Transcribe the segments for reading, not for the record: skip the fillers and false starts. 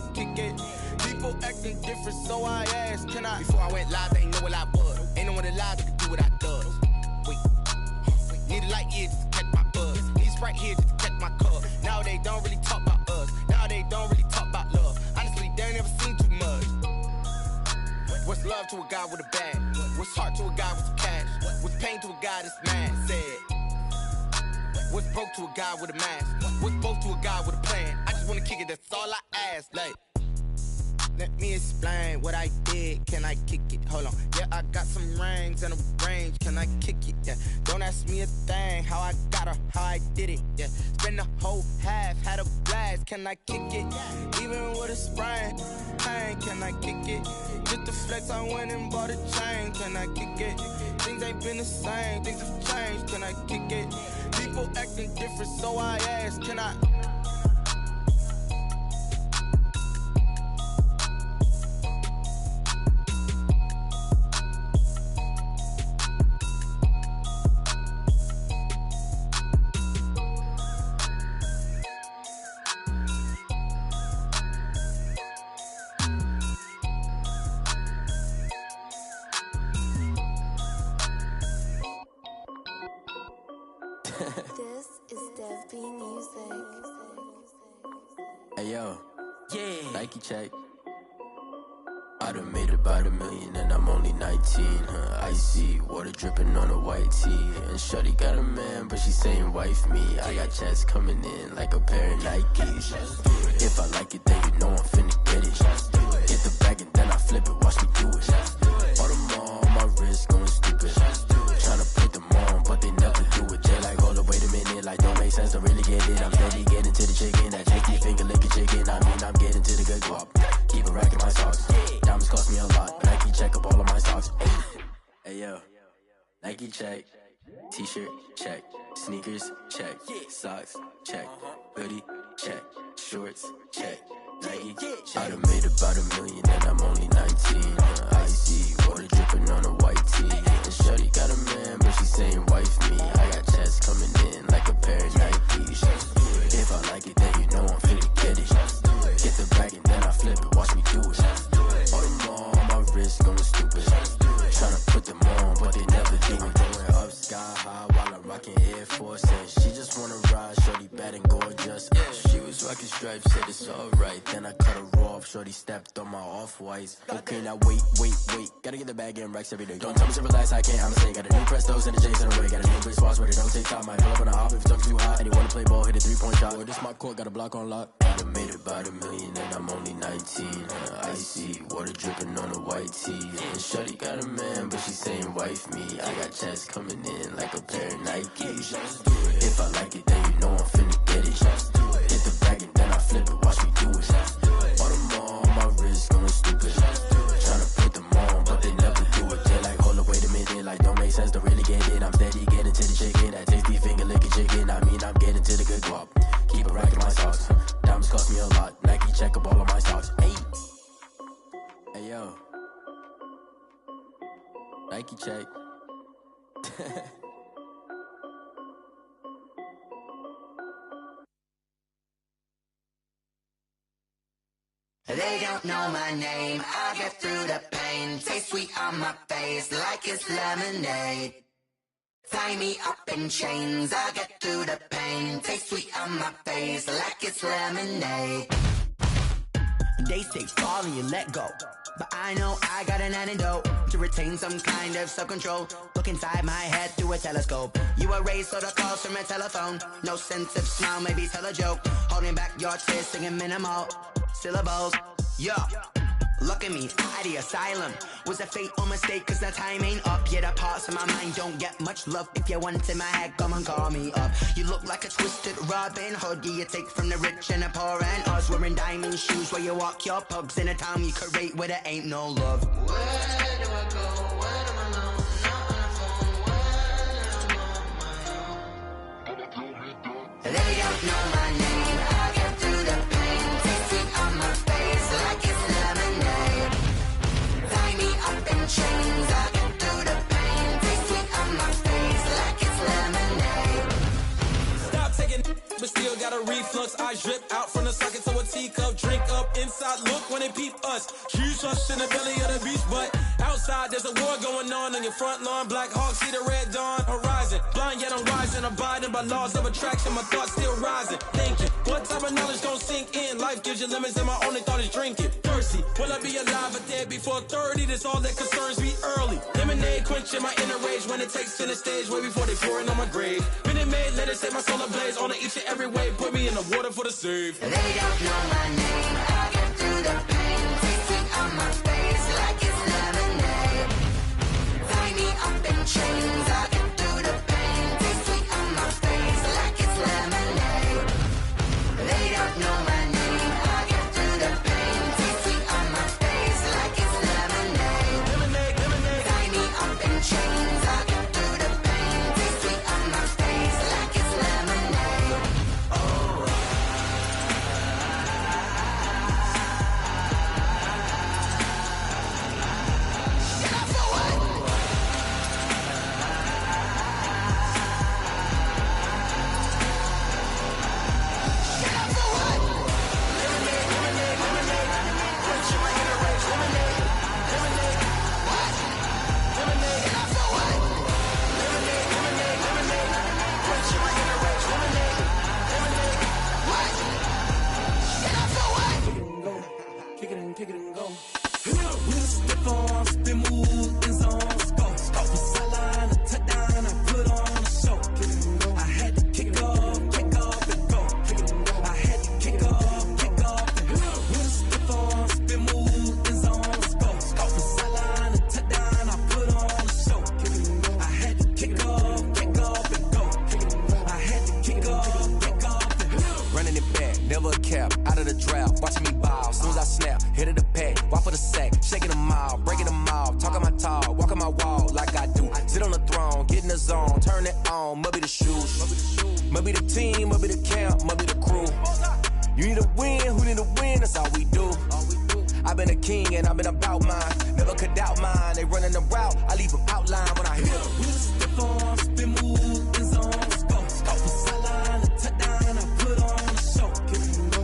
I kick it? People acting different, so I asked, can I? Before I went live, they ain't know what I was. Ain't no one alive that can do what I does. Wait, need a light year just to catch my buzz. Need Sprite here just to catch my cup. Now they don't really talk about us. Now they don't really talk about love. Honestly, they ain't never seen too much. What's love to a guy with a bag? What's heart to a guy with some cash? What's pain to a guy that's mad? Said. What's broke to a guy with a mask? What's both to a guy with a plan? I just wanna kick it, that's all I ask. Like, let me explain what I did. Can I kick it? Hold on. Yeah, I got some rings and a range. Can I kick it? Yeah. Don't ask me a thing. How I got her, how I did it. Yeah. Spend the whole half, had a blast. Can I kick it? Even with a sprain. Pain, can I kick it? Just the flex, I went and bought a chain. Can I kick it? Things ain't been the same. Things have changed. Can I kick it? People acting different, so I asked, can I? This is Dev B Music. Hey yo, yeah. Nike check. I done made about $1 million and I'm only 19. Icy water dripping on a white tee. And shorty got a man, but she saying wife me. I got checks coming in like a pair of Nikes. If I like it, then you know I'm finna get it. Get the bag and then I flip it, watch me do it. All them on my wrist going stupid. Tryna put them on, but they never do it. They like, hold up, wait a minute, like don't make sense, don't really get it. I'm steady getting to the chicken, that tasty finger licking chicken. I mean, I'm getting to the good guap. Keep a rack in my socks. Diamonds cost me a lot. Nike check up all of my socks. Hey yo, Nike check. T-shirt check. Sneakers check. Socks check. Hoodie check. Shorts check. Nike check. I done made about $1 million and I'm only 19. Icy water dripping on a white tee. And shorty got a man, but she saying wife me. I got checks coming in like a pair of Nikes. If I like it, then you know I'm finna get it. Get the bag and then I flip it, watch me do it. All them on my wrist going stupid. Tryna put them on, but they never do it. Going up sky high while I'm rocking Air Force. And she just wanna ride, shorty bad and gorgeous. She was rocking stripes, said it's alright. Then I cut her off, shorty stepped on my off-whites. Okay, now wait. Gotta get the bag and racks every day. Don't tell me to relax, I can't, I'ma say. Got a new Prestos and a J's in a way. Got a new big spots where they don't take time. Might pull up on a hop if it's too hot. And you wanna play ball, hit a 3-point shot. Or this my court, got a block on lock. I done made about $1 million and I'm only 19. Icy water dripping on a white tee. And shorty got a man, but she saying wife me. I got checks coming in like a pair of Nikes. If I like it, then you know I'm finna get it. Hit the bag and then I flip it, watch me do it. All them on my wrist going stupid. Tryna put them on, but they never do it. They like, hold up, wait a minute, like don't make sense, don't really get it. I'm steady getting to the chicken, that tasty finger licking chicken. I mean, I'm getting to the good guap. Keep a rack in my socks. Diamonds cost me a lot. Nike check up all of my socks. Hey yo, Nike check. They don't know my name, I get through the pain. Taste sweet on my face like it's lemonade. Tie me up in chains, I get through the pain. Taste sweet on my face like it's lemonade. They say fall and you let go, but I know I got an antidote to retain some kind of self-control. Look inside my head through a telescope. You erase all the calls from a telephone. No sense of smile, maybe tell a joke. Holding back your tears, singing minimal syllables. Yeah, look at me, at the asylum. Was a fate or mistake, cause the time ain't up. Yet the parts of my mind don't get much love. If you want in my head, come and call me up. You look like a twisted Robin Hood. You take from the rich and the poor and us. Wearing diamond shoes where you walk your pugs in a town you could rate where there ain't no love. Where do I go? Where am I now? Not on the phone, where am I on my own? They don't know my name, I get through the pain. Taste sweet on my face like it's lemonade. Tie me up in chains, I get through the pain. Taste sweet on my face like it's lemonade. Stop taking, but still got a reflux. I drip out from the socket to a teacup, drink up, inside look when they peep us. Choose us in the belly of the beast, but outside there's a war going on your front lawn. Black Hawk, see the red dawn horizon. Blind yet I'm rising, abiding by laws of attraction. My thoughts still rising, thinking, what type of knowledge don't sink in? Life gives you limits and my only thought is drinking. Thirsty, will I be alive or dead before 30? That's all that concerns me early. Lemonade quenching my inner rage when it takes center stage, way before they pouring on my grave. Minute Maid, let it set my soul ablaze on each and every way. Put me in the water for the save. They don't know my name, I get through the pain. Tasting on my face like it's lemonade. Tie me up in chains, I get through the pain. Tasting on my face like it's lemonade. They don't know my name, I get through the pain. Tasting on my face like it's lemonade. Lemonade, lemonade. Tie me up in chains, I get through the pain. Tasting on my face like it's lemonade. Kick it and go. With a stiff arm, spin move, in zone, scope. Off the sideline, a touchdown, I put on a show. I had to kick off and go. I had to kick off and go. With a stiff arm, spin move, in zone, scope. Off the sideline, a touchdown, I put on a show. I had to kick off and go. I had to kick off and go. Running it back, never a cap, out of the drought, watching me bow. Soon as I snap, hit of the pack, walk for the sack, shaking them out, breaking them out, talking my talk, walking my wall like I do. Sit on the throne, get in the zone, turn it on, must be the shoes, must be the team, must be the camp, must be the crew. You need a win, who need a win, that's all we do. I've been a king and I've been about mine, never could doubt mine. They running the route, I leave them outline when I hit them. With a stiff arm, spin move, in zone, scope. Off the sideline, a touchdown, I put on a show.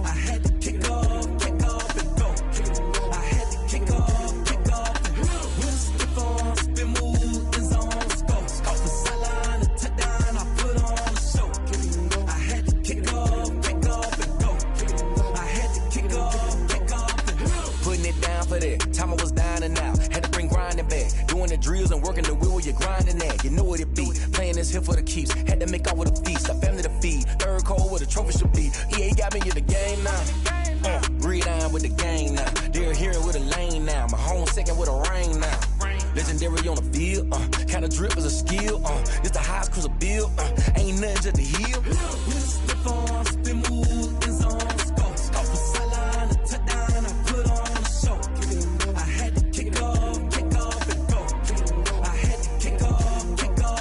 I had to kick off and go. I had to kick off and go. With a stiff arm, spin move, in zone, scope. Off the sideline, a touchdown, I put on a show. I had to kick off and go. I had to kick off and go. Putting it down for that, time I was down and out, had to bring grinding back, doing the drills and working the wheel where you're grinding at, you know what it be, playing this here for the keeps, had to make out with a feast, a family to feed, third cold where the trophy should be, EA got me in the game now, breathe on with the gang now, they're here with a lane now, my home second with a rain now, legendary on the field, kinda drip is a skill, it's the highest cruiser bill, ain't nothing just to heal. With a stiff arm, spin move, in zone, scope. Off the sideline, a touchdown, I put on a show. I had to kick off and go. I had to kick off and go.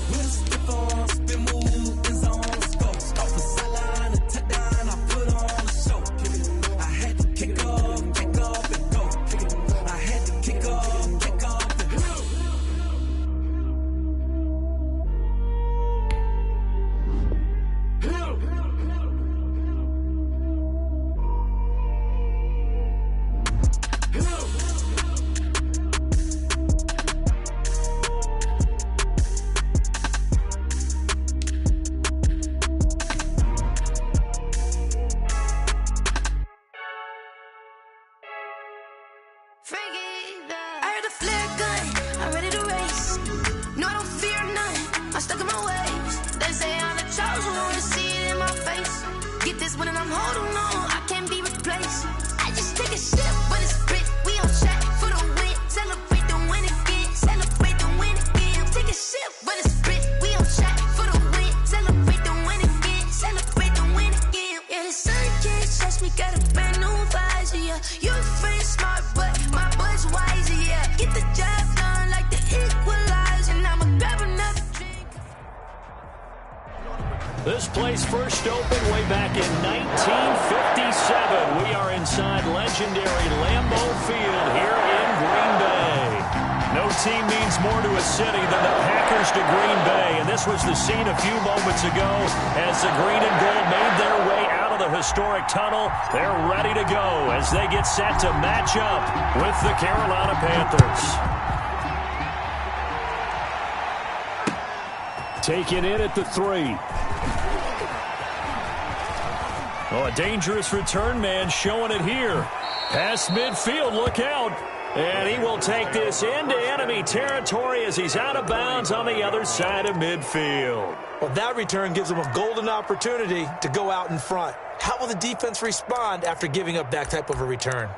With a stiff arm, spin move, in zone, scope. Off the sideline, a touchdown, I put on a show. I had to kick off and go. I had to kick off and go. I heard a flare gun, I'm ready to race. No, I don't fear none, I'm stuck in my ways. They say I'm the chosen one, to see it in my face. Get this one and I'm holding on, I can't be replaced. I just take a sip, but it's spit, we on track for the win. Celebrate the win again, celebrate the win again. Take a sip, but it's spit, we on track for the win. Celebrate the win again, celebrate the win again. Yeah, the sun can't touch me, got a brand new visor, yeah. Your friend's smart, but my boy's wiser, yeah. Get the job done like the equalizer, and I'ma grab another drink. This place first opened way back in 1957. We are inside legendary Lambeau Field here in Green Bay. No team means more to a city than the Packers to Green Bay, and this was the scene a few moments ago as the green and gold made their way out of the historic tunnel. They're ready to go as they get set to match up with the Carolina Panthers. Taken in at the 3. Oh, a dangerous return man showing it here. Past midfield, look out. And he will take this into enemy territory as he's out of bounds on the other side of midfield. Well, that return gives him a golden opportunity to go out in front. How will the defense respond after giving up that type of a return?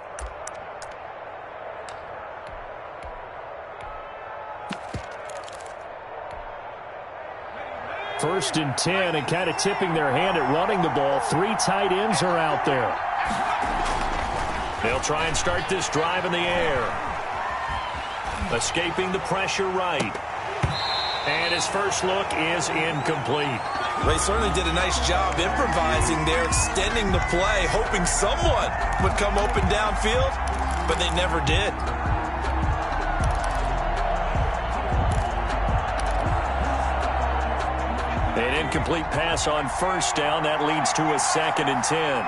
First and 10, and kind of tipping their hand at running the ball. 3 tight ends are out there. They'll try and start this drive in the air. Escaping the pressure right. And his first look is incomplete. They certainly did a nice job improvising there, extending the play, hoping someone would come open downfield, but they never did. An incomplete pass on first down. That leads to a 2nd and 10.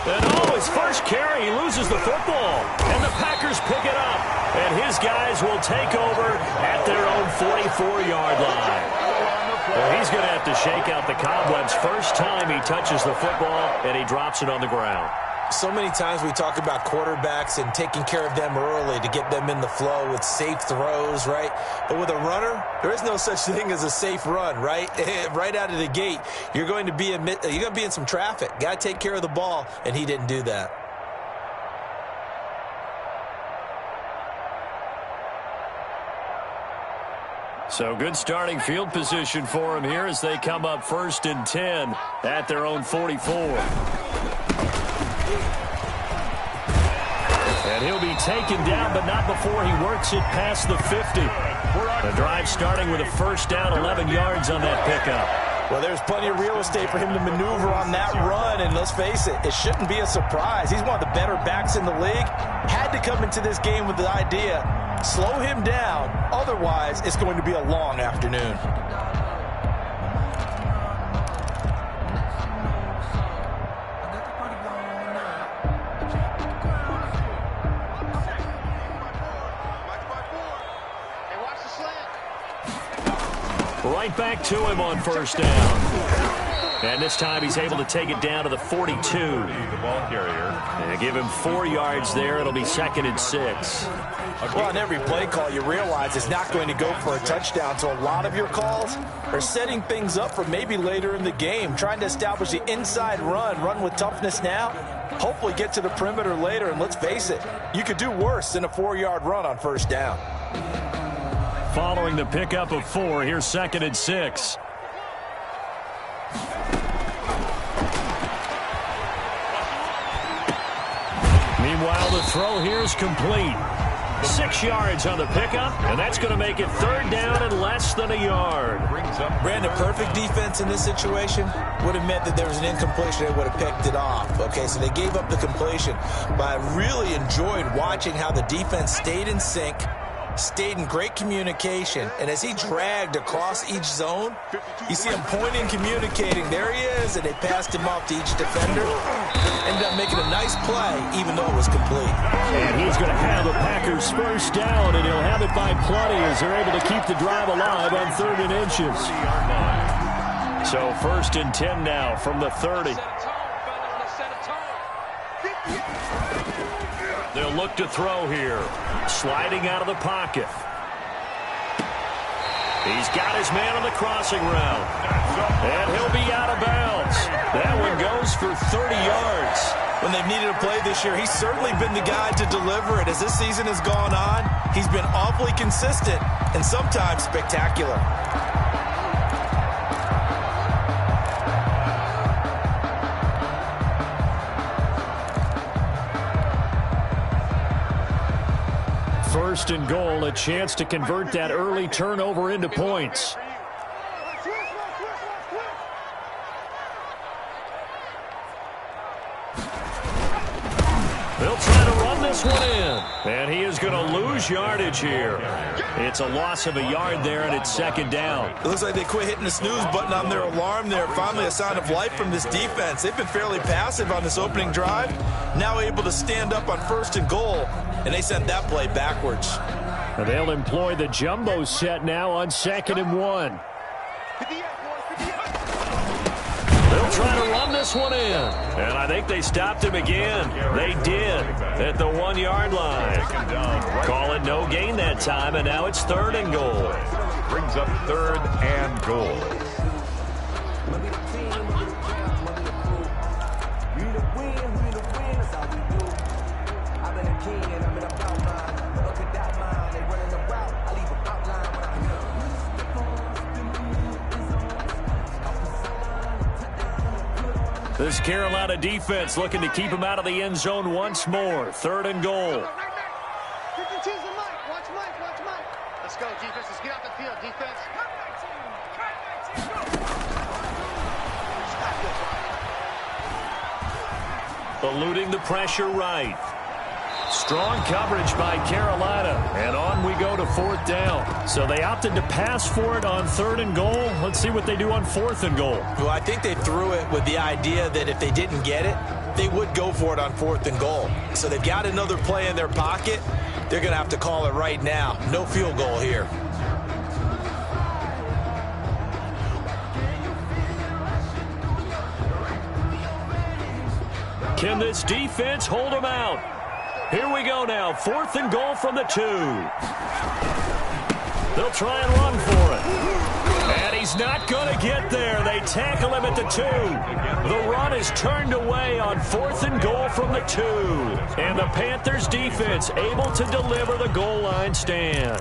And his first carry, he loses the football. And the Packers pick it up. And his guys will take over at their own 44-yard line. Well, he's going to have to shake out the cobwebs first time he touches the football, and he drops it on the ground. So many times we talk about quarterbacks and taking care of them early to get them in the flow with safe throws, right? But with a runner, there is no such thing as a safe run, right? Right out of the gate, you're going to be in some traffic. Got to take care of the ball, and he didn't do that. So good starting field position for him here as they come up 1st and 10 at their own 44. And he'll be taken down, but not before he works it past the 50. The drive starting with a first down, 11 yards on that pickup. Well, there's plenty of real estate for him to maneuver on that run, and let's face it, it shouldn't be a surprise. He's one of the better backs in the league. Had to come into this game with the idea, slow him down, otherwise it's going to be a long afternoon. Right back to him on first down. And this time he's able to take it down to the 42. The ball carrier. And give him 4 yards there. It'll be 2nd and 6. Well, on every play call, you realize it's not going to go for a touchdown. So a lot of your calls are setting things up for maybe later in the game, trying to establish the inside run with toughness now, hopefully get to the perimeter later. And let's face it, you could do worse than a 4-yard run on first down. Following the pickup of 4, here's 2nd and 6. Meanwhile, the throw here is complete. 6 yards on the pickup, and that's going to make it 3rd down and less than a yard. Brandon, perfect defense in this situation would have meant that there was an incompletion. They would have picked it off. Okay, so they gave up the completion. But I really enjoyed watching how the defense stayed in sync, stayed in great communication, and as he dragged across each zone, you see him pointing, communicating. There he is, and they passed him off to each defender. Ended up making a nice play, even though it was complete. And he's going to have the Packers first down, and he'll have it by plenty as they're able to keep the drive alive on 3rd and inches. So 1st and 10 now from the 30. They'll look to throw here. Sliding out of the pocket. He's got his man on the crossing route. And he'll be out of bounds. That one goes for 30 yards. When they've needed a play this year, he's certainly been the guy to deliver it. As this season has gone on, he's been awfully consistent and sometimes spectacular. First and goal, a chance to convert that early turnover into points. They'll try to run this this one in. And he is going to lose yardage here. It's a loss of a yard there, and it's second down. It looks like they quit hitting the snooze button on their alarm there. Finally a sign of life from this defense. They've been fairly passive on this opening drive. Now able to stand up on 1st and goal, and they sent that play backwards. And they'll employ the jumbo set now on 2nd and 1. They'll try to run this one in. And I think they stopped him again. They did at the 1-yard line. Call it no gain that time, and now it's 3rd and goal. Brings up 3rd and goal. This Carolina defense looking to keep him out of the end zone once more. 3rd and goal. Let's go, defense. Let's get out the field, defense. Eluding the pressure right. Strong coverage by Carolina. And on we go to 4th down. So they opted to pass for it on 3rd and goal. Let's see what they do on 4th and goal. Well, I think they threw it with the idea that if they didn't get it, they would go for it on 4th and goal. So they've got another play in their pocket. They're going to have to call it right now. No field goal here. Can this defense hold them out? Here we go now. 4th and goal from the 2. They'll try and run for it. And he's not going to get there. They tackle him at the 2. The run is turned away on 4th and goal from the 2. And the Panthers defense able to deliver the goal line stand.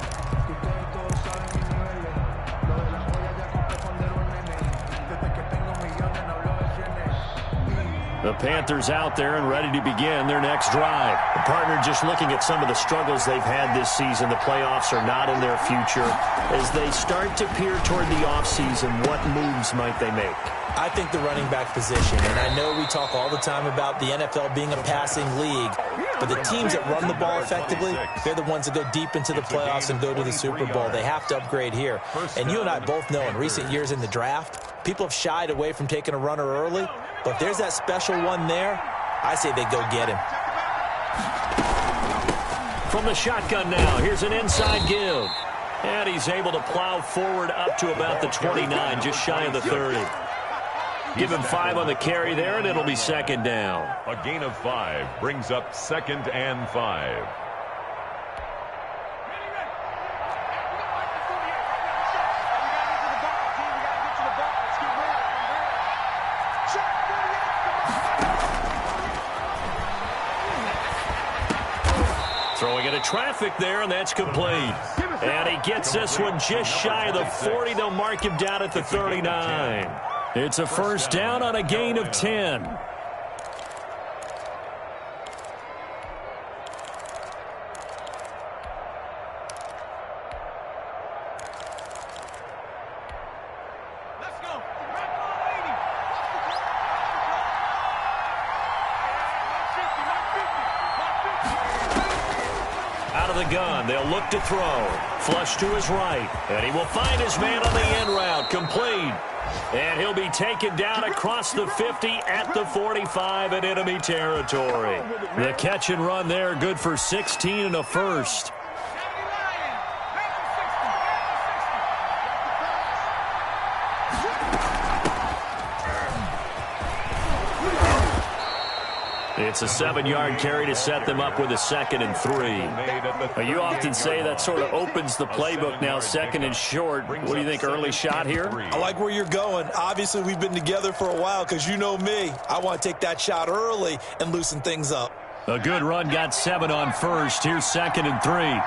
The Panthers out there and ready to begin their next drive. The partner just looking at some of the struggles they've had this season. The playoffs are not in their future. As they start to peer toward the offseason, what moves might they make? I think the running back position, and I know we talk all the time about the NFL being a passing league, but the teams that run the ball effectively, they're the ones that go deep into the playoffs and go to the Super Bowl. They have to upgrade here. And you and I both know in recent years in the draft, people have shied away from taking a runner early, but if there's that special one there, I say they go get him. From the shotgun now, here's an inside give. And he's able to plow forward up to about the 29, just shy of the 30. Give him 5 on the carry there, and it'll be 2nd down. A gain of 5 brings up 2nd and 5. Throwing into traffic there, and that's complete. And he gets this one just shy of the 40. They'll mark him down at the 39. It's a 1st down on a gain of 10. Out of the gun, they'll look to throw. Flush to his right, and he will find his man on the end route. Complete. And he'll be taken down across the 50 at the 45 in enemy territory. The catch and run there, good for 16 and a first. It's a 7-yard carry to set them up with a 2nd and 3. You often say that sort of opens the playbook now, 2nd and short. What do you think, early shot here? I like where you're going. Obviously, we've been together for a while because you know me. I want to take that shot early and loosen things up. A good run, got 7 on first. Here's 2nd and 3.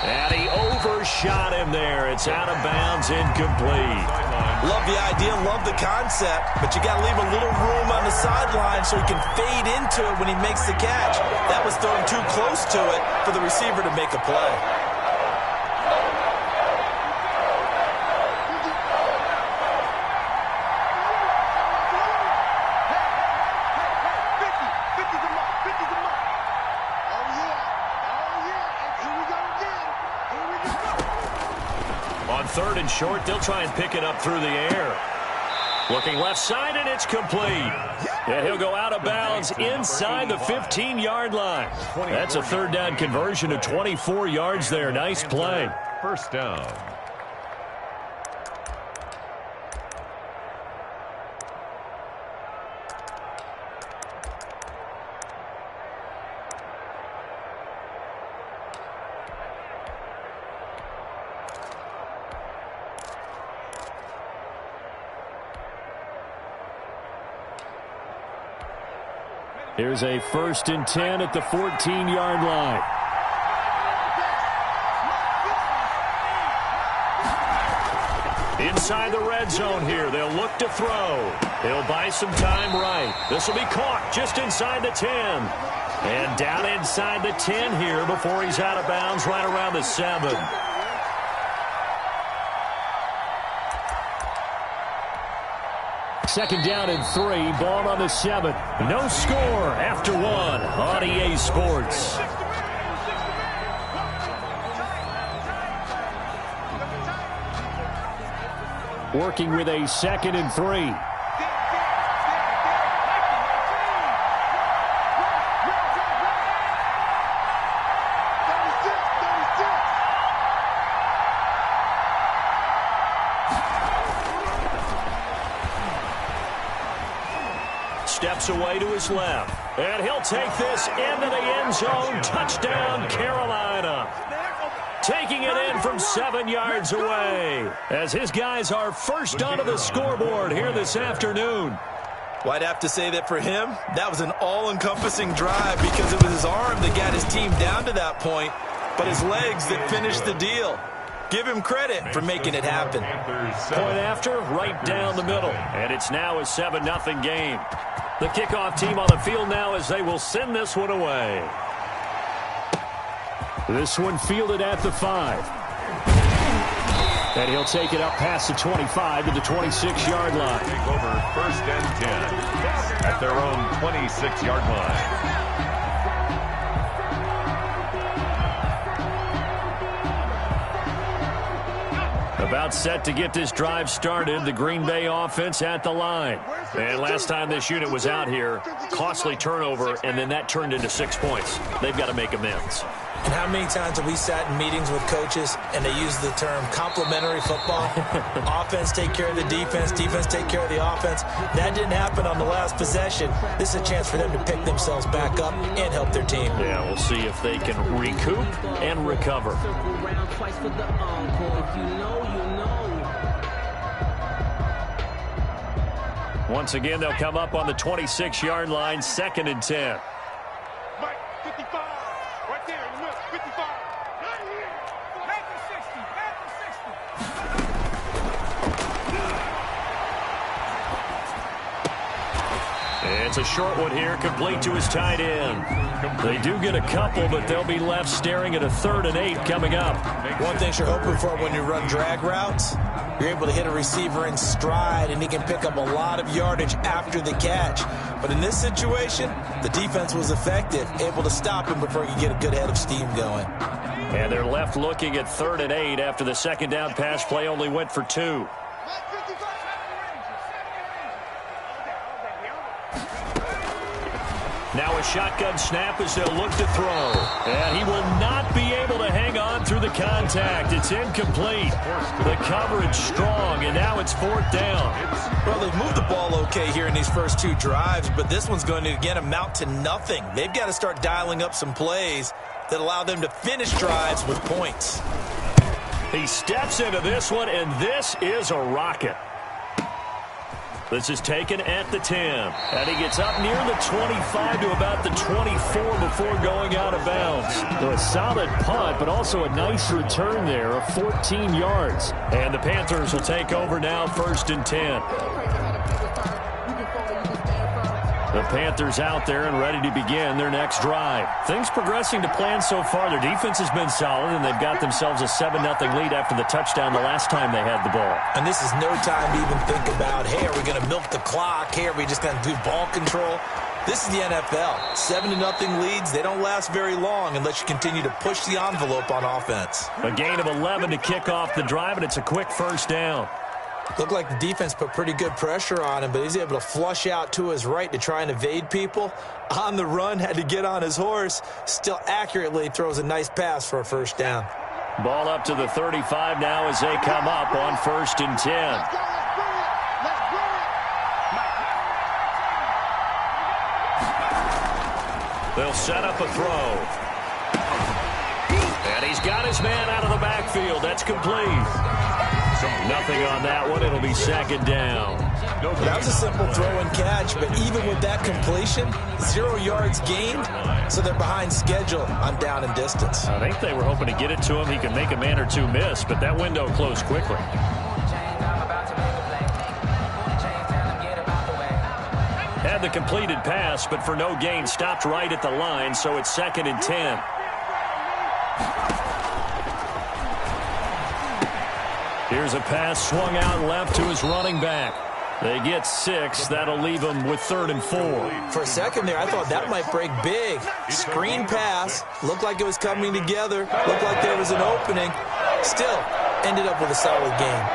And he overshot him there. It's out of bounds, incomplete. Love the idea, love the concept, but you got to leave a little room on the sideline so he can fade into it when he makes the catch. That was thrown too close to it for the receiver to make a play. 3rd and short. They'll try and pick it up through the air. Looking left side, and it's complete. And he'll go out of bounds inside the 15-yard line. That's a 3rd down conversion of 24 yards there. Nice play. First down. Here's a 1st and 10 at the 14-yard line. Inside the red zone here. They'll look to throw. He'll buy some time right. This will be caught just inside the 10. And down inside the 10 here before he's out of bounds right around the 7. Second down and 3, ball on the 7. No score after 1 on EA Sports. Working with a 2nd and 3. Steps away to his left. And he'll take this into the end zone. Touchdown, Carolina. Taking it in from 7 yards away as his guys are first onto the scoreboard here this afternoon. Well, I'd have to say that for him, that was an all-encompassing drive because it was his arm that got his team down to that point, but his legs that finished the deal. Give him credit for making it happen. Point after, right down the middle. And it's now a 7-0 game. The kickoff team on the field now as they will send this one away. This one fielded at the 5. And he'll take it up past the 25 to the 26-yard line. Take over 1st and 10 at their own 26-yard line. About set to get this drive started, the Green Bay offense at the line. And last time this unit was out here, costly turnover, and then that turned into 6 points. They've got to make amends. And how many times have we sat in meetings with coaches and they use the term complementary football? Offense take care of the defense, defense take care of the offense. That didn't happen on the last possession. This is a chance for them to pick themselves back up and help their team. Yeah, we'll see if they can recoup and recover. Once again, they'll come up on the 26-yard line, 2nd and 10. Mike, 55, right there in the middle, 55. Right here. Panthers 60, Panthers 60. It's a short one here, complete to his tight end. They do get a couple, but they'll be left staring at a 3rd and 8 coming up. One thing you're hoping for when you run drag routes, you're able to hit a receiver in stride, and he can pick up a lot of yardage after the catch. But in this situation, the defense was effective, able to stop him before he could get a good head of steam going. And they're left looking at 3rd and 8 after the second down pass play only went for 2. Now a shotgun snap as they'll look to throw. And he will not be able to hang on through the contact. It's incomplete. The coverage strong, and now it's 4th down. Well, they've moved the ball okay here in these first 2 drives, but this one's going to, again, amount to nothing. They've got to start dialing up some plays that allow them to finish drives with points. He steps into this one, and this is a rocket. This is taken at the 10. And he gets up near the 25 to about the 24 before going out of bounds. So a solid punt, but also a nice return there of 14 yards. And the Panthers will take over now, 1st and 10. The Panthers out there and ready to begin their next drive. Things progressing to plan so far. Their defense has been solid, and they've got themselves a 7-0 lead after the touchdown the last time they had the ball. And this is no time to even think about, hey, are we going to milk the clock? Hey, are we just going to do ball control? This is the NFL. 7-0 leads, they don't last very long unless you continue to push the envelope on offense. A gain of 11 to kick off the drive, and it's a quick first down. Looked like the defense put pretty good pressure on him, but he's able to flush out to his right to try and evade people. On the run, had to get on his horse. Still accurately throws a nice pass for a first down. Ball up to the 35 now as they come up on 1st and 10. They'll set up a throw. And he's got his man out of the backfield. That's complete. Nothing on that one. It'll be 2nd down. That was a simple throw and catch, but even with that completion, 0 yards gained, so they're behind schedule on down and distance. I think they were hoping to get it to him. He could make a man or two miss, but that window closed quickly. Had the completed pass, but for no gain, stopped right at the line, so it's 2nd and 10. Here's a pass swung out left to his running back. They get 6. That'll leave them with 3rd and 4. For a second there, I thought that might break big. Screen pass. Looked like it was coming together. Looked like there was an opening. Still, ended up with a solid game.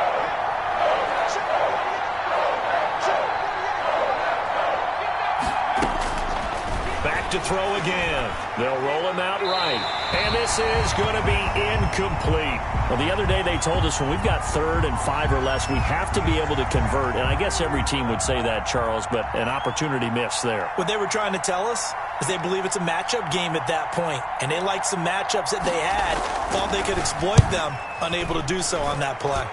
Back to throw again. They'll roll him out right. And this is going to be incomplete. Well, the other day they told us when we've got 3rd and 5 or less, we have to be able to convert. And I guess every team would say that, Charles, but an opportunity missed there. What they were trying to tell us is they believe it's a matchup game at that point. And they liked some matchups that they had, thought they could exploit them, unable to do so on that play.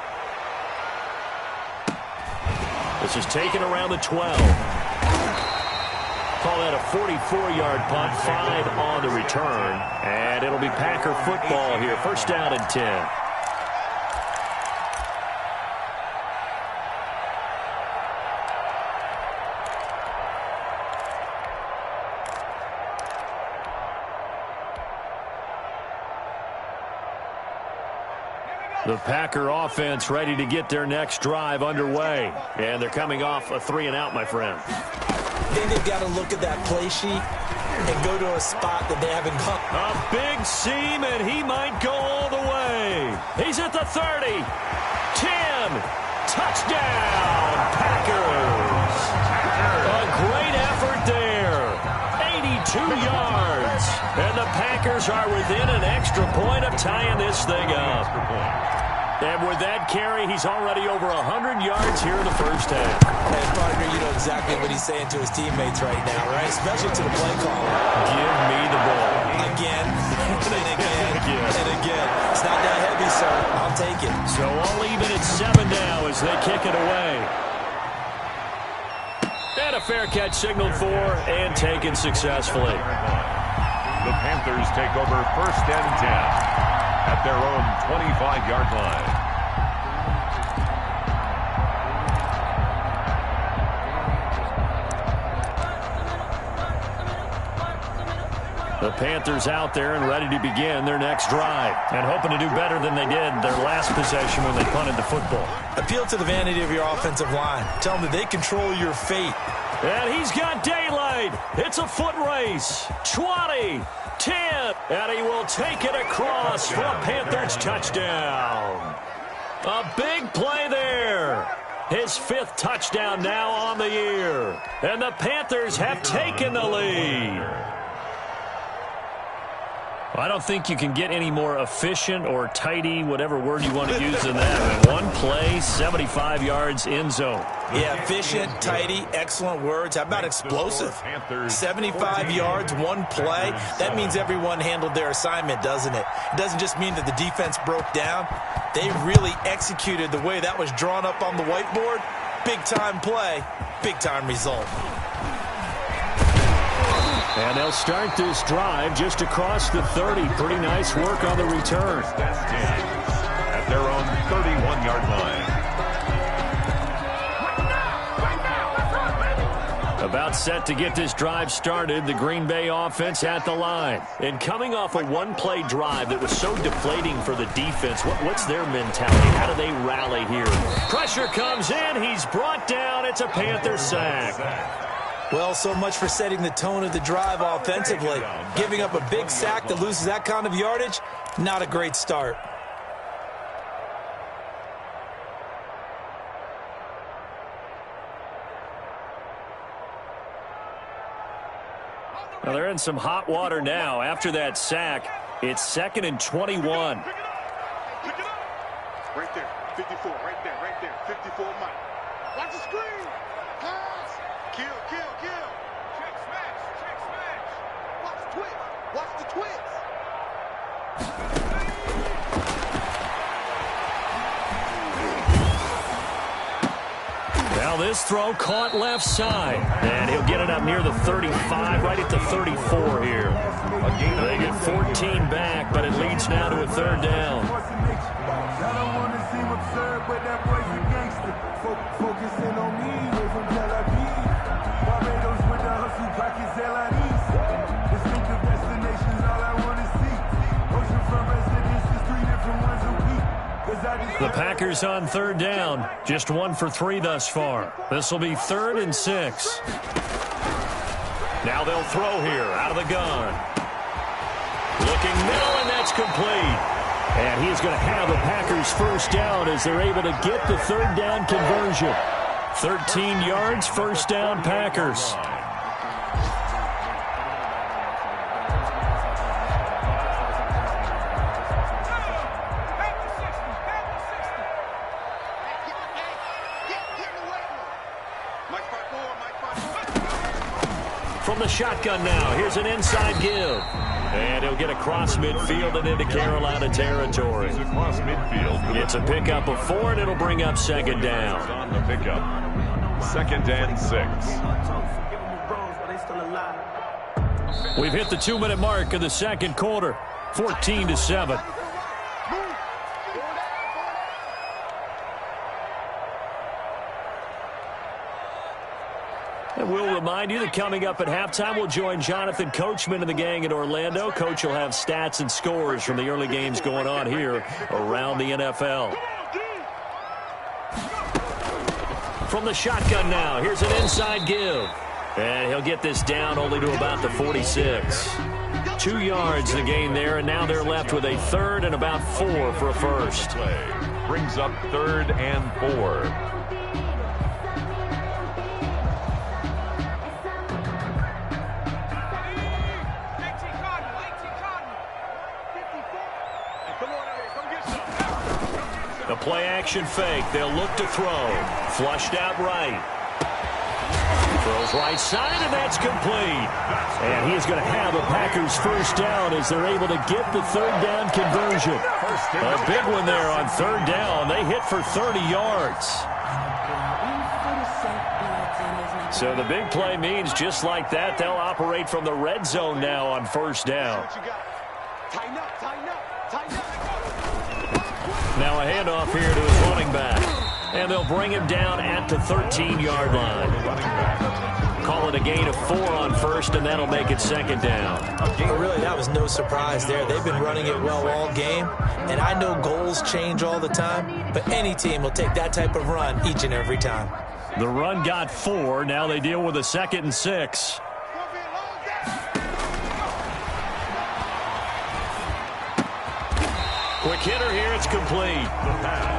This is taken around the 12. Call that a 44-yard punt, 5 on the return. And it'll be Packer football here. 1st down and 10. The Packer offense ready to get their next drive underway. And they're coming off a 3-and-out, my friend. I think they've got to look at that play sheet and go to a spot that they haven't gone. A big seam, and he might go all the way. He's at the 30. 10. Touchdown, Packers. A great effort there. 82 yards. And the Packers are within an extra point of tying this thing up. And with that carry, he's already over 100 yards here in the first half. And partner, you know exactly what he's saying to his teammates right now, right? Especially to the play caller. Give me the ball. Again, and again, and again. It's not that heavy, sir. I'll take it. So all even at 7 now as they kick it away. And a fair catch signaled for and taken successfully. The Panthers take over 1st and 10. At their own 25-yard line. The Panthers out there and ready to begin their next drive. And hoping to do better than they did their last possession when they punted the football. Appeal to the vanity of your offensive line. Tell them that they control your fate. And he's got daylight. It's a foot race. 20. 10, and he will take it across for a Panthers touchdown. A big play there. His 5th touchdown now on the year. And the Panthers have taken the lead. I don't think you can get any more efficient or tidy, whatever word you want to use than that. One play, 75 yards in zone. Yeah, efficient, tidy, excellent words. How about explosive? 75 yards, one play. That means everyone handled their assignment, doesn't it? It doesn't just mean that the defense broke down. They really executed the way that was drawn up on the whiteboard. Big-time play, big-time result. And they'll start this drive just across the 30. Pretty nice work on the return. At their own 31-yard line. About set to get this drive started, the Green Bay offense at the line. And coming off a one-play drive that was so deflating for the defense, what's their mentality? How do they rally here? Pressure comes in. He's brought down. It's a Panther sack. Well, so much for setting the tone of the drive offensively. Giving up a big sack that loses that kind of yardage, not a great start. Well, they're in some hot water now. After that sack, it's 2nd and 21. Pick it up. Right there, 54, right there, 54 Mike. Watch the screen. Pass. Kill. Check smash. Watch the twist. Now this throw caught left side. And he'll get it up near the 35, right at the 34 here. They get 14 back, but it leads now to a 3rd down. I don't want to seem absurd, but that boy's a gangster. Focusing on me, way from Tel Aviv. Barbados with the hustle, pockets LIDs. Distinctive destinations, all I want to see. Oceanfront residences, 3 different ones a week. The Packers on 3rd down. Just 1 for 3 thus far. This will be 3rd and 6. Now they'll throw here out of the gun. Looking middle, and that's complete. And he's going to have the Packers 1st down as they're able to get the 3rd down conversion. 13 yards, 1st down Packers. From the shotgun now, here's an inside give. And he'll get across midfield and into Carolina territory. Across midfield. It's a pickup of 4, and it'll bring up 2nd down. On the pickup. 2nd and 6. We've hit the 2-minute mark of the 2nd quarter. 14-7. And we'll remind you that coming up at halftime, we'll join Jonathan Coachman and the gang in Orlando. Coach will have stats and scores from the early games going on here around the NFL. From the shotgun now, here's an inside give. And he'll get this down only to about the 46. 2 yards the gain there, and now they're left with a 3rd and about 4 for a first. Brings up 3rd and 4. A play-action fake. They'll look to throw. Flushed out right. Throws right side, and that's complete. And he's going to have a Packers 1st down as they're able to get the 3rd down conversion. A big one there on 3rd down. They hit for 30 yards. So the big play means just like that, they'll operate from the red zone now on 1st down. Now a handoff here to his running back. And they'll bring him down at the 13-yard line. Call it a gain of 4 on 1st, and that'll make it 2nd down. But really, that was no surprise there. They've been running it well all game. And I know goals change all the time, but any team will take that type of run each and every time. The run got 4. Now they deal with a 2nd and 6. Quick hitter here, it's complete.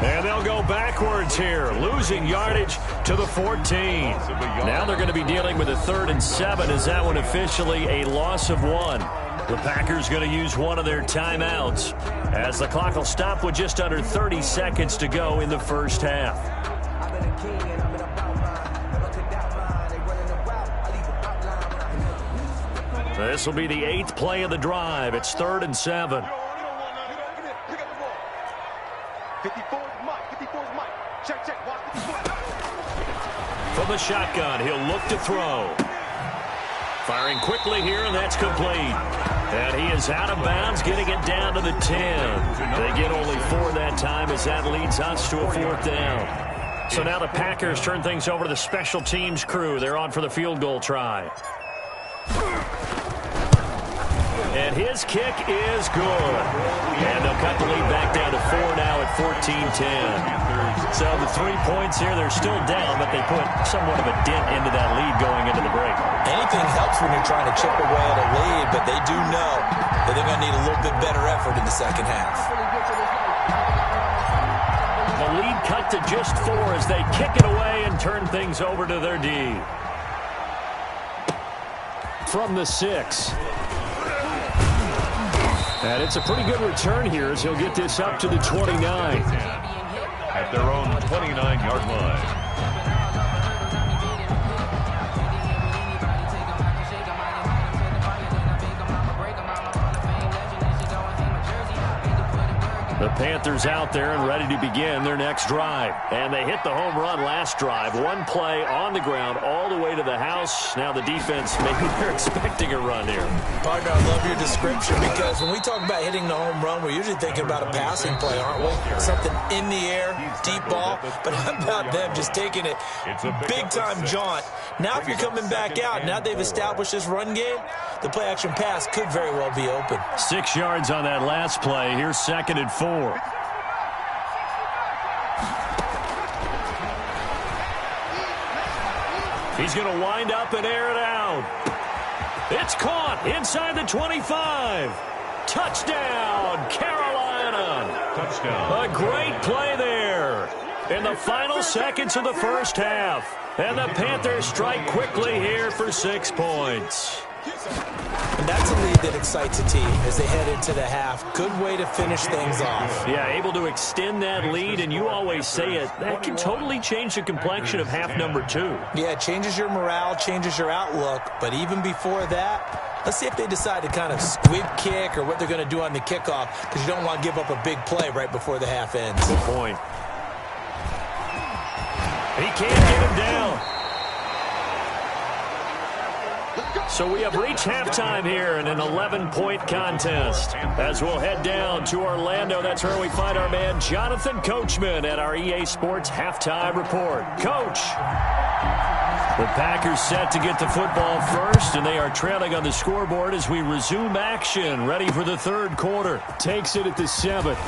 And they'll go backwards here, losing yardage to the 14. Now they're going to be dealing with a 3rd and 7. Is that one officially a loss of 1? The Packers going to use one of their timeouts as the clock will stop with just under 30 seconds to go in the 1st half. This will be the 8th play of the drive. It's 3rd and 7. 54's Mike. Check. From the shotgun, he'll look to throw. Firing quickly here, and that's complete. And he is out of bounds, getting it down to the 10. They get only 4 that time as that leads us to a 4th down. So now the Packers turn things over to the special teams crew. They're on for the field goal try. And And his kick is good. And they'll cut the lead back down to 4 now at 14-10. So the 3 points here, they're still down, but they put somewhat of a dent into that lead going into the break. Anything helps when you're trying to chip away at a lead, but they do know that they're going to need a little bit better effort in the second half. The lead cut to just 4 as they kick it away and turn things over to their D. From the 6. And it's a pretty good return here as he'll get this up to the 29. At their own 29-yard line. The Panthers out there and ready to begin their next drive. And they hit the home run last drive. One play on the ground all the way to the house. Now the defense, maybe they're expecting a run here. Partner, I love your description because when we talk about hitting the home run, we're usually thinking about a passing play, aren't we? Something in the air, deep ball. But how about them just taking it big-time jaunt? Now if you're coming back out, now they've established this run game, the play-action pass could very well be open. 6 yards on that last play. Here's 2nd and 4. He's going to wind up and air it out. It's caught inside the 25. Touchdown, Carolina. Touchdown. A great play there in the final seconds of the first half. And the Panthers strike quickly here for 6 points. And that's a lead that excites a team as they head into the half. Good way to finish things off. Yeah, able to extend that lead, and you always say it, that can totally change the complexion of half number 2. Yeah, it changes your morale, changes your outlook, but even before that, let's see if they decide to kind of squib kick or what they're going to do on the kickoff, because you don't want to give up a big play right before the half ends. Good point. He can't get him down. So we have reached halftime here in an 11-point contest. As we'll head down to Orlando, that's where we find our man Jonathan Coachman at our EA Sports Halftime Report. Coach! The Packers set to get the football first, and they are trailing on the scoreboard as we resume action, ready for the third quarter. Takes it at the 7th.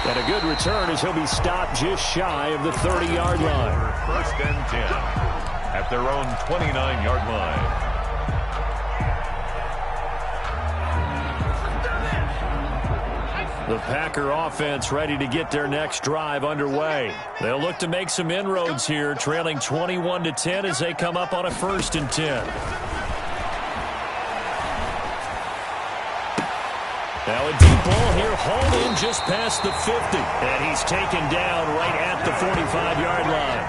And a good return as he'll be stopped just shy of the 30-yard line. 1st and 10. At their own 29-yard line. The Packer offense ready to get their next drive underway. They'll look to make some inroads here, trailing 21-10 as they come up on a 1st and 10. Now a deep ball here, hauled in just past the 50. And he's taken down right at the 45-yard line.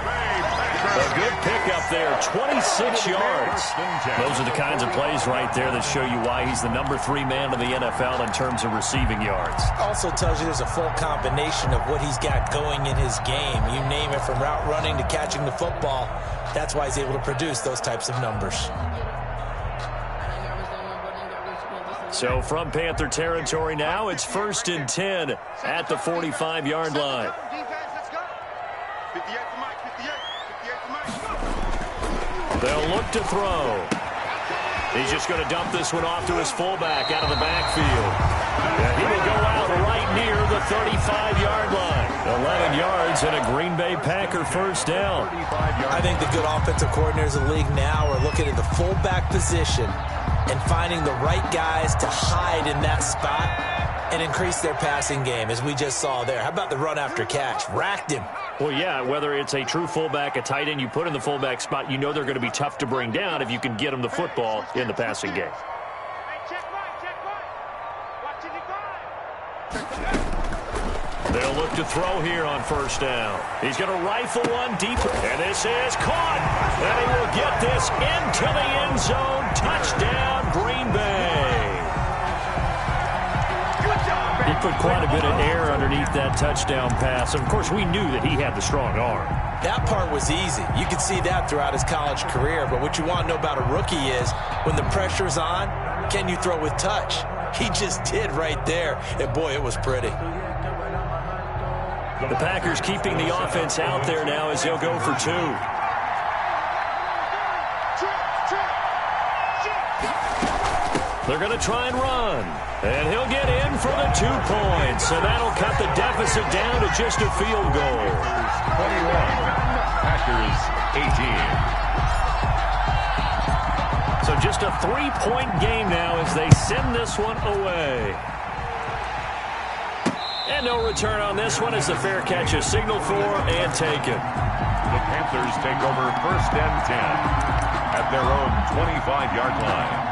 A good pickup there, 26 yards. Those are the kinds of plays right there that show you why he's the number 3 man in the NFL in terms of receiving yards. Also tells you there's a full combination of what he's got going in his game. You name it, from route running to catching the football. That's why he's able to produce those types of numbers. So from Panther territory now, it's 1st and 10 at the 45-yard line. They'll look to throw. He's just going to dump this one off to his fullback out of the backfield. And he will go out right near the 35-yard line. 11 yards and a Green Bay Packer first down. I think the good offensive coordinators in the league now are looking at the fullback position and finding the right guys to hide in that spot and increase their passing game, as we just saw there. How about the run after catch? Racked him. Well, yeah, whether it's a true fullback, a tight end you put in the fullback spot, you know they're going to be tough to bring down if you can get them the football in the passing game. They'll look to throw here on 1st down. He's going to rifle one deep, and this is caught. And he will get this into the end zone. Touchdown, Green Bay. He put quite a bit of air underneath that touchdown pass. Of course, we knew that he had the strong arm. That part was easy. You could see that throughout his college career. But what you want to know about a rookie is when the pressure's on, can you throw with touch? He just did right there. And, boy, it was pretty. The Packers keeping the offense out there now as they'll go for 2. They're going to try and run. And he'll get in for the 2 points. So that'll cut the deficit down to just a field goal. 21, Packers 18. So just a 3-point game now as they send this one away. And no return on this one as the fair catch is signaled for and taken. The Panthers take over 1st and 10 at their own 25-yard line.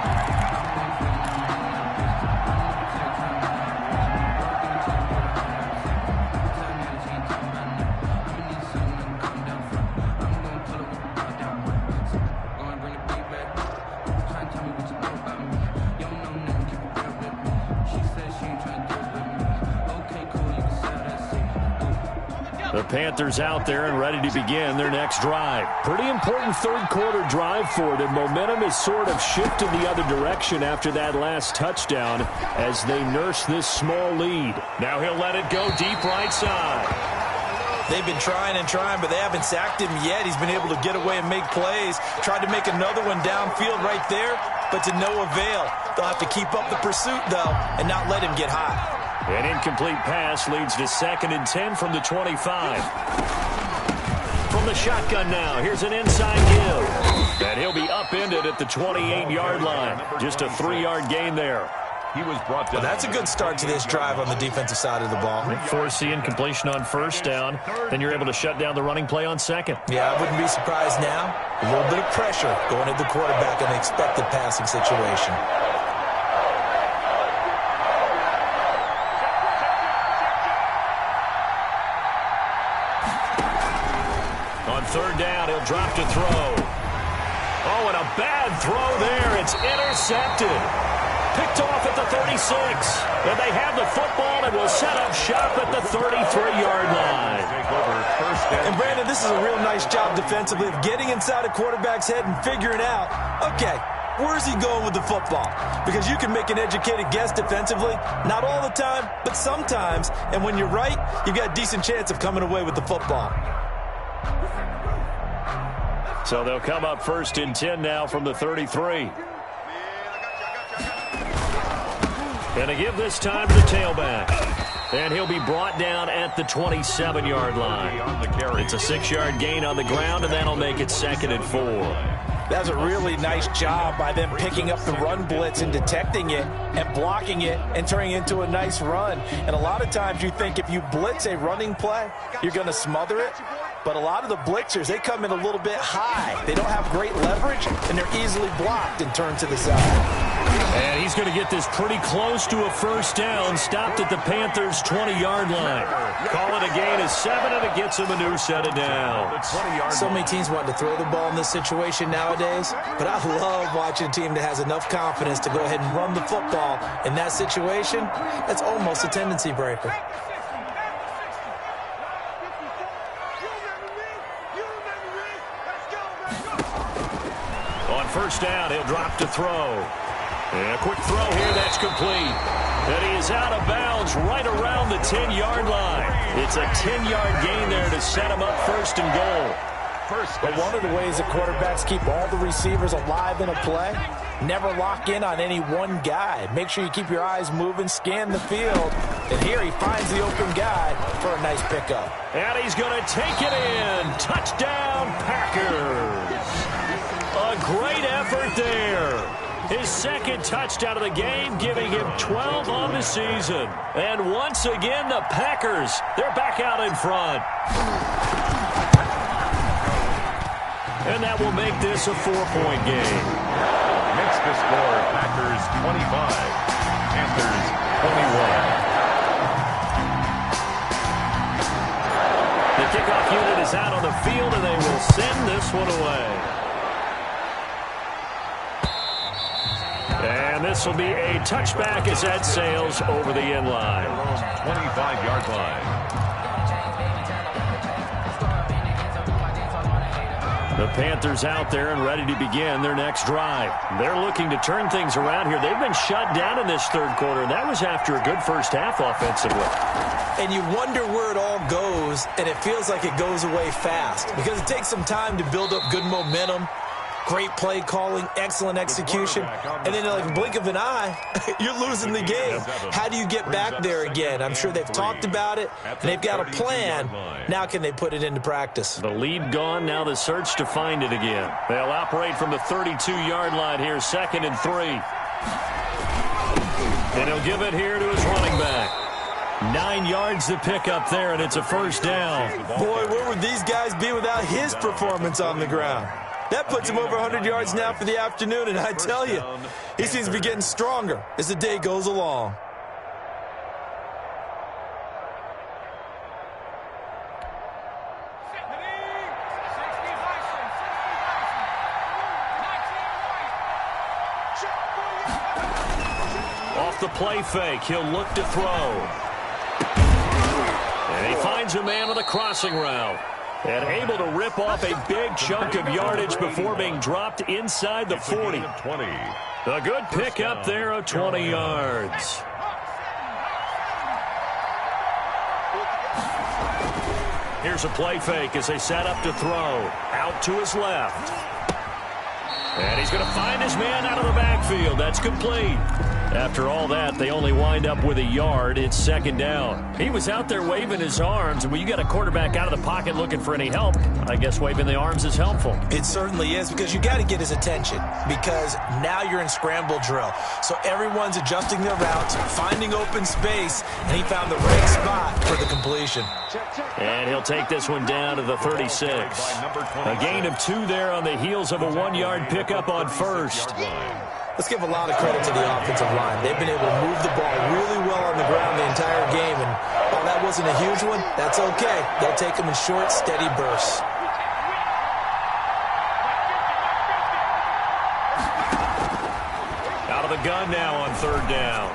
The Panthers out there and ready to begin their next drive. Pretty important third-quarter drive for them. Momentum is sort of shifted the other direction after that last touchdown as they nurse this small lead. Now he'll let it go deep right side. They've been trying and trying, but they haven't sacked him yet. He's been able to get away and make plays. Tried to make another one downfield right there, but to no avail. They'll have to keep up the pursuit, though, and not let him get hot. An incomplete pass leads to 2nd and 10 from the 25. From the shotgun now, here's an inside give. And he'll be upended at the 28-yard line. Just a 3-yard gain there. He was brought down. Well, that's a good start to this drive on the defensive side of the ball. Force the incompletion on 1st down. Then you're able to shut down the running play on 2nd. Yeah, I wouldn't be surprised now. A little bit of pressure going at the quarterback in an expected passing situation. On 3rd down, he'll drop to throw. Oh, and a bad throw there. It's intercepted. Picked off at the 36. And they have the football and will set up shop at the 33-yard line. And, Brandon, this is a real nice job defensively of getting inside a quarterback's head and figuring out, okay, where's he going with the football? Because you can make an educated guess defensively. Not all the time, but sometimes. And when you're right, you've got a decent chance of coming away with the football. So they'll come up 1st and 10 now from the 33. And they give this time to the tailback. And he'll be brought down at the 27-yard line. It's a 6-yard gain on the ground, and that'll make it 2nd and 4. That's a really nice job by them picking up the run blitz and detecting it and blocking it and turning it into a nice run. And a lot of times you think if you blitz a running play, you're going to smother it. But a lot of the blitzers, they come in a little bit high. They don't have great leverage, and they're easily blocked and turned to the side. And he's going to get this pretty close to a 1st down, stopped at the Panthers' 20-yard line. Call it a gain of 7, and it gets him a new set of downs. So many teams want to throw the ball in this situation nowadays, but I love watching a team that has enough confidence to go ahead and run the football. In that situation, that's almost a tendency breaker. On 1st down, he'll drop to throw. And a quick throw here, that's complete. And he is out of bounds right around the 10-yard line. It's a 10-yard gain there to set him up 1st and goal. But one of the ways that quarterbacks keep all the receivers alive in a play, never lock in on any one guy. Make sure you keep your eyes moving, scan the field. And here he finds the open guy for a nice pickup. And he's going to take it in. Touchdown, Packers. A great effort there. His 2nd touchdown of the game, giving him 12 on the season. And once again, the Packers, they're back out in front. And that will make this a 4-point game. Makes the score Packers 25, Panthers 21. The kickoff unit is out on the field, and they will send this one away. And this will be a touchback as that sails over the end line. 25-yard line. The Panthers out there and ready to begin their next drive. They're looking to turn things around here. They've been shut down in this 3rd quarter, and that was after a good 1st half offensively. And you wonder where it all goes, and it feels like it goes away fast because it takes some time to build up good momentum. great play calling, excellent execution, and then like a blink of an eye, you're losing the game. How do you get back there again? I'm sure they've talked about it, and they've got a plan. Now can they put it into practice? The lead gone, now the search to find it again. They'll operate from the 32-yard line here, 2nd and 3. And he'll give it here to his running back. 9 yards to pick up there, and it's a first down. Boy, where would these guys be without his performance on the ground? That puts him over 100 yards now for the afternoon, and I tell you, he seems to be getting stronger as the day goes along. Off the play fake, he'll look to throw. And he finds a man on the crossing route. And able to rip off a big chunk of yardage before being dropped inside the 40. A good pick up there of 20 yards. Here's a play fake as they set up to throw. Out to his left. And he's going to find his man out of the backfield. That's complete. After all that, they only wind up with a yard. It's 2nd down. He was out there waving his arms, and when you got a quarterback out of the pocket looking for any help, I guess waving the arms is helpful. It certainly is, because you got to get his attention, because now you're in scramble drill. So everyone's adjusting their routes, finding open space, and he found the right spot for the completion. And he'll take this one down to the 36. A gain of 2 there on the heels of a 1-yard pickup on first. Let's give a lot of credit to the offensive line. They've been able to move the ball really well on the ground the entire game, and while that wasn't a huge one, that's okay. They'll take them in short, steady bursts. Out of the gun now on 3rd down.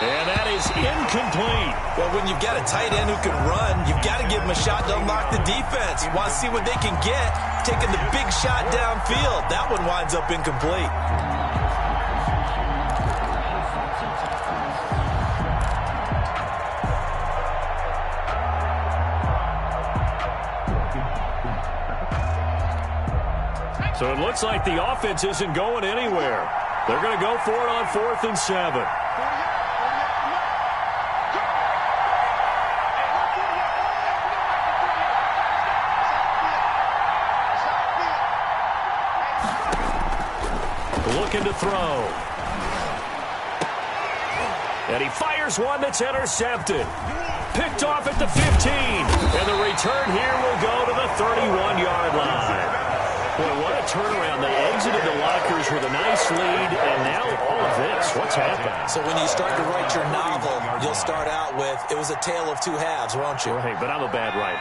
And that is incomplete. Well, when you've got a tight end who can run, you've got to give him a shot to unlock the defense. You want to see what they can get, taking the big shot downfield. That one winds up incomplete. So it looks like the offense isn't going anywhere. They're going to go for it on 4th and 7. Looking to throw. And he fires one that's intercepted. Picked off at the 15. And the return here will go to the 31-yard line. Boy, what a turnaround. They exited the lockers with a nice lead, and now all of this. What's happened? So when you start to write your novel, you'll start out with, it was a tale of 2 halves, won't you? Right, but I'm a bad writer.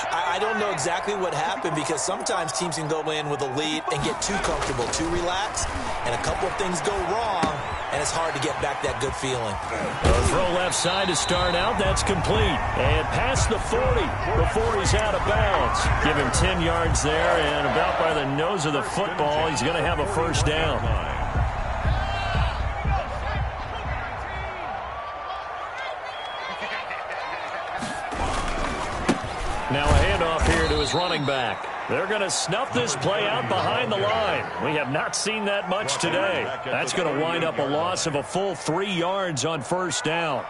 I don't know exactly what happened, because sometimes teams can go in with a lead and get too comfortable, too relaxed, and a couple of things go wrong, and it's hard to get back that good feeling. A throw left side to start out. That's complete. And past the 40 before he's out of bounds. Give him 10 yards there, and about by the nose of the football, he's going to have a first down. Now a handoff here to his running back. They're going to snuff this play out behind the line. We have not seen that much today. That's going to wind up a loss of a full 3 yards on first down.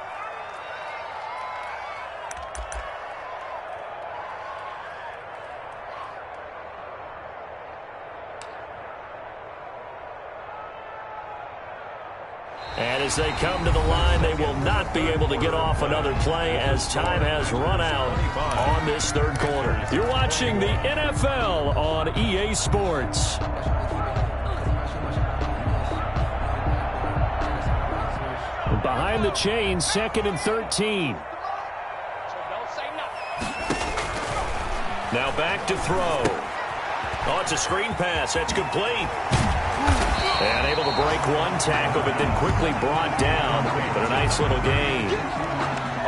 And as they come to the line, they will not be able to get off another play as time has run out on this 3rd quarter. You're watching the NFL on EA Sports. Behind the chains, 2nd and 13. Now back to throw. Oh, it's a screen pass. That's complete. And able to break one tackle, but then quickly brought down. But a nice little gain.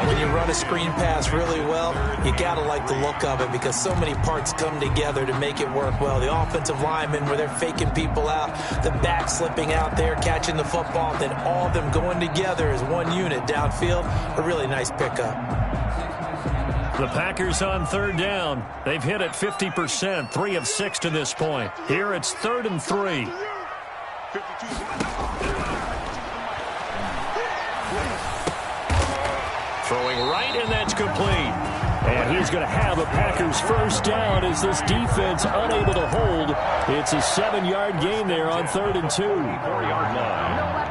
When you run a screen pass really well, you got to like the look of it, because so many parts come together to make it work well. The offensive linemen, where they're faking people out, the back slipping out there, catching the football, then all of them going together as one unit downfield. A really nice pickup. The Packers on third down. They've hit it 50%, 3 of 6 to this point. Here it's 3rd and 3. Throwing right, and that's complete. And he's going to have a Packers first down as this defense unable to hold. It's a 7-yard gain there on 3rd and 2. 4-yard line.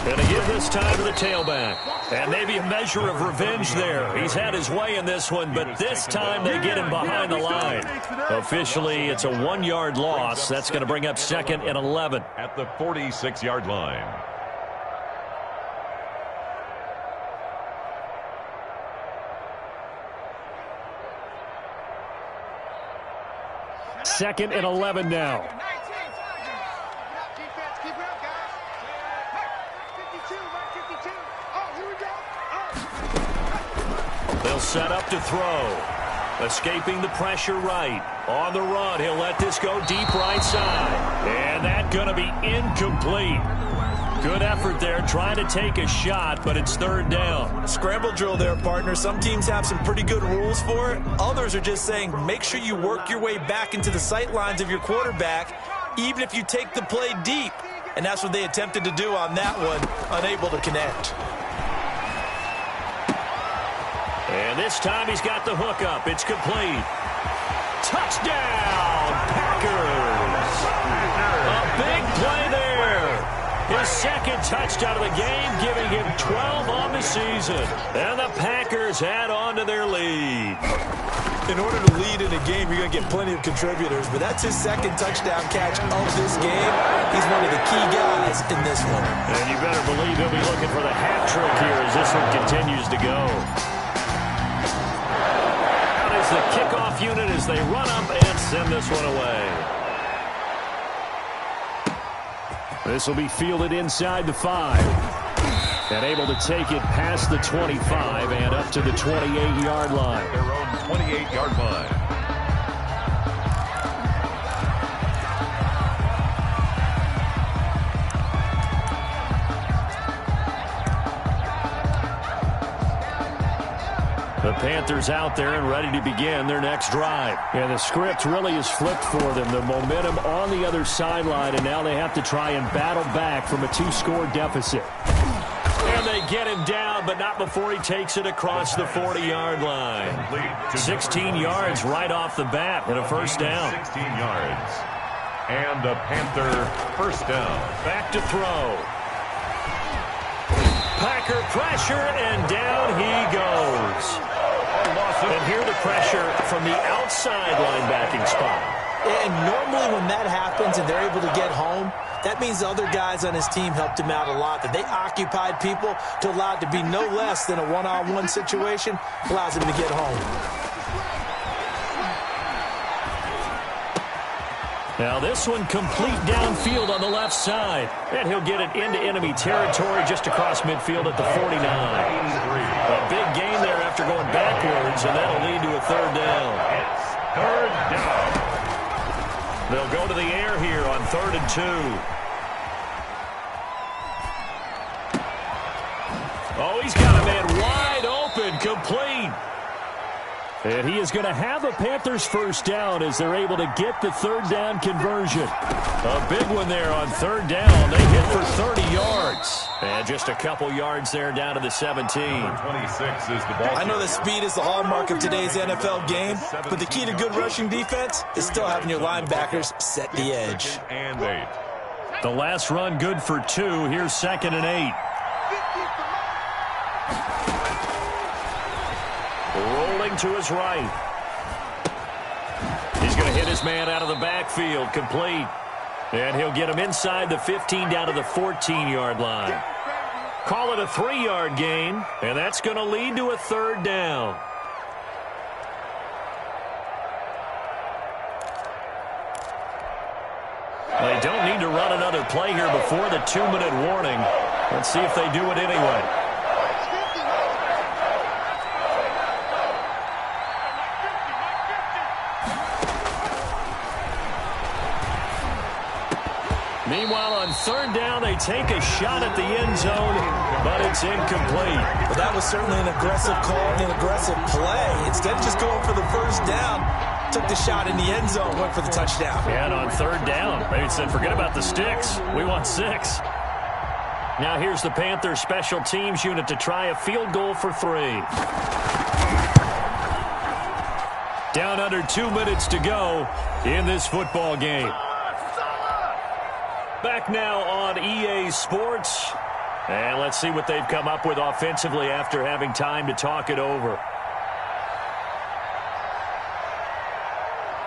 Going to give this time to the tailback. And maybe a measure of revenge there. He's had his way in this one, but this time they get him behind the line. Officially, it's a 1-yard loss. That's going to bring up 2nd and 11. At the 46-yard line. Second and 11 now. They'll set up to throw. Escaping the pressure right. On the run, he'll let this go deep right side. And that's going to be incomplete. Good effort there, trying to take a shot, but it's 3rd down. Scramble drill there, partner. Some teams have some pretty good rules for it. Others are just saying make sure you work your way back into the sight lines of your quarterback, even if you take the play deep. And that's what they attempted to do on that one, unable to connect. And this time he's got the hook up. It's complete. Touchdown, Packers. A big play there. His 2nd touchdown of the game, giving him 12 on the season. And the Packers add on to their lead. In order to lead in a game, you're going to get plenty of contributors, but that's his 2nd touchdown catch of this game. He's one of the key guys in this one. And you better believe he'll be looking for the hat trick here as this one continues to go. Out is the kickoff unit as they run up and send this one away. This will be fielded inside the 5. And able to take it past the 25 and up to the 28-yard line. Their own 28-yard line. The Panthers out there and ready to begin their next drive. And the script really is flipped for them. The momentum on the other sideline, and now they have to try and battle back from a 2-score deficit. And they get him down, but not before he takes it across the 40-yard line. 16 yards right off the bat and a first down. 16 yards. And a Panther first down. Back to throw. Packer pressure, and down he goes. And here the pressure from the outside linebacking spot. And normally when that happens and they're able to get home, that means the other guys on his team helped him out a lot, that they occupied people to allow it to be no less than a one-on-one situation, allows him to get home. Now this one complete downfield on the left side. And he'll get it into enemy territory just across midfield at the 49. A big gain there after going backwards, and that'll lead to a 3rd down. It's 3rd down. They'll go to the air here on 3rd and 2. Oh, he's got a man wide open, complete. And he is going to have a Panthers first down as they're able to get the 3rd down conversion. A big one there on 3rd down. They hit for 30 yards. And just a couple yards there down to the 17. 26 is the ball. I know that speed is the hallmark of today's NFL game, but the key to good rushing defense is still having your linebackers set the edge. And 8. The last run good for 2. Here's 2nd and 8. Rolling to his right. He's going to hit his man out of the backfield, complete. And he'll get him inside the 15 down to the 14-yard line. Call it a 3-yard gain, and that's going to lead to a 3rd down. They don't need to run another play here before the 2-minute warning. Let's see if they do it anyway. Meanwhile, on third down, they take a shot at the end zone, but it's incomplete. Well, that was certainly an aggressive call and an aggressive play. Instead of just going for the first down, took the shot in the end zone, went for the touchdown. And on third down, they said, forget about the sticks. We want 6. Now here's the Panthers special teams unit to try a field goal for 3. Down under 2 minutes to go in this football game. Back now on EA Sports. And let's see what they've come up with offensively after having time to talk it over.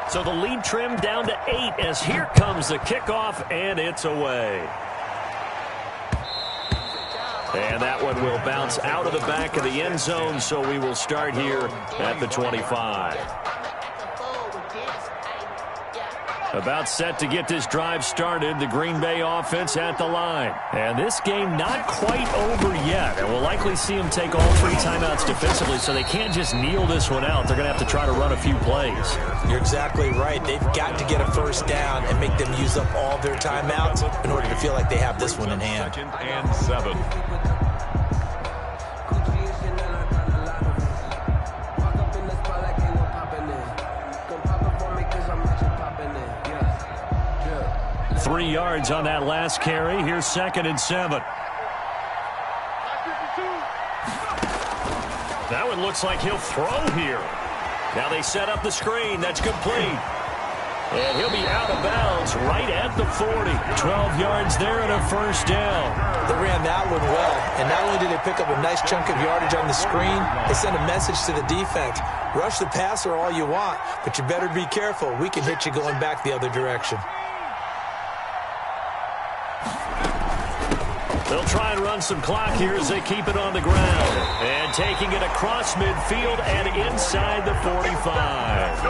So the lead trimmed down to 8 as here comes the kickoff, and it's away. And that one will bounce out of the back of the end zone, so we will start here at the 25. About set to get this drive started, the Green Bay offense at the line. And this game not quite over yet. And we'll likely see them take all 3 timeouts defensively, so they can't just kneel this one out. They're going to have to try to run a few plays. You're exactly right. They've got to get a first down and make them use up all their timeouts in order to feel like they have this one in hand. 2nd and 7. 3 yards on that last carry. Here's 2nd and 7. That one looks like he'll throw here. Now they set up the screen. That's complete. And he'll be out of bounds right at the 40. 12 yards there and a first down. They ran that one well. And not only did they pick up a nice chunk of yardage on the screen, they sent a message to the defense. Rush the passer all you want, but you better be careful. We can hit you going back the other direction. They'll try and run some clock here as they keep it on the ground. And taking it across midfield and inside the 45.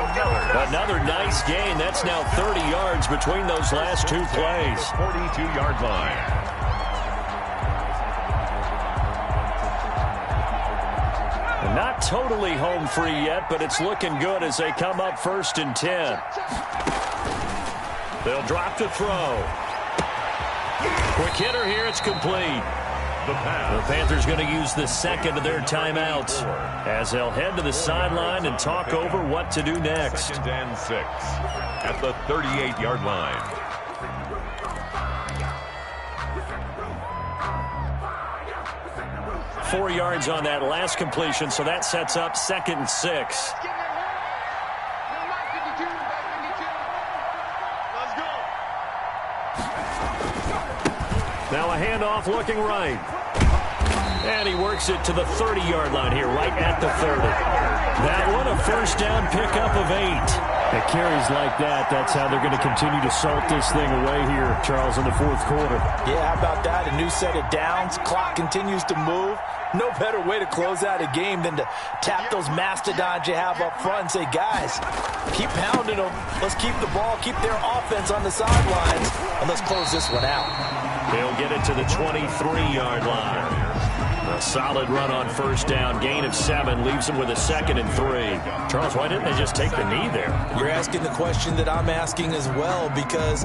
Another nice gain. That's now 30 yards between those last 2 plays. 42-yard line. Not totally home free yet, but it's looking good as they come up 1st and 10. They'll drop to throw. Quick hitter here, it's complete. The Panthers going to use the 2nd of their timeouts as they'll head to the sideline and talk over what to do next. 2nd and 6 at the 38-yard line. Four yards on that last completion, so that sets up 2nd and 6. Now a handoff looking right. And he works it to the 30-yard line here, right at the 30. That one, a first down pickup of 8. At carries like that, that's how they're going to continue to salt this thing away here, Charles, in the 4th quarter. Yeah, how about that? A new set of downs. Clock continues to move. No better way to close out a game than to tap those mastodons you have up front and say, guys, keep pounding them. Let's keep the ball, keep their offense on the sidelines, and let's close this one out. They'll get it to the 23-yard line. A solid run on first down. Gain of 7 leaves them with a 2nd and 3. Charles, why didn't they just take the knee there? You're asking the question that I'm asking as well, because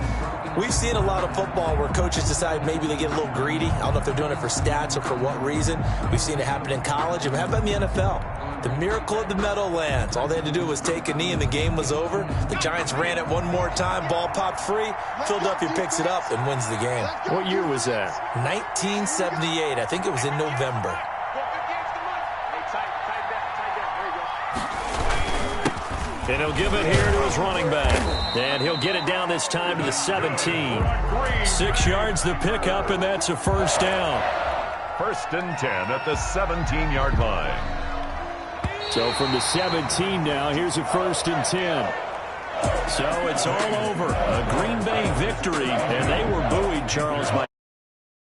we've seen a lot of football where coaches decide maybe they get a little greedy. I don't know if they're doing it for stats or for what reason. We've seen it happen in college. And how about in the NFL? The miracle of the Meadowlands. All they had to do was take a knee and the game was over. The Giants ran it one more time. Ball popped free. Philadelphia picks it up and wins the game. What year was that? 1978. I think it was in November. And he'll give it here to his running back. And he'll get it down this time to the 17. 6 yards the pickup, and that's a first down. 1st and 10 at the 17-yard line. So from the 17 now, here's a 1st and 10. So it's all over. A Green Bay victory, and they were buoyed, Charles, by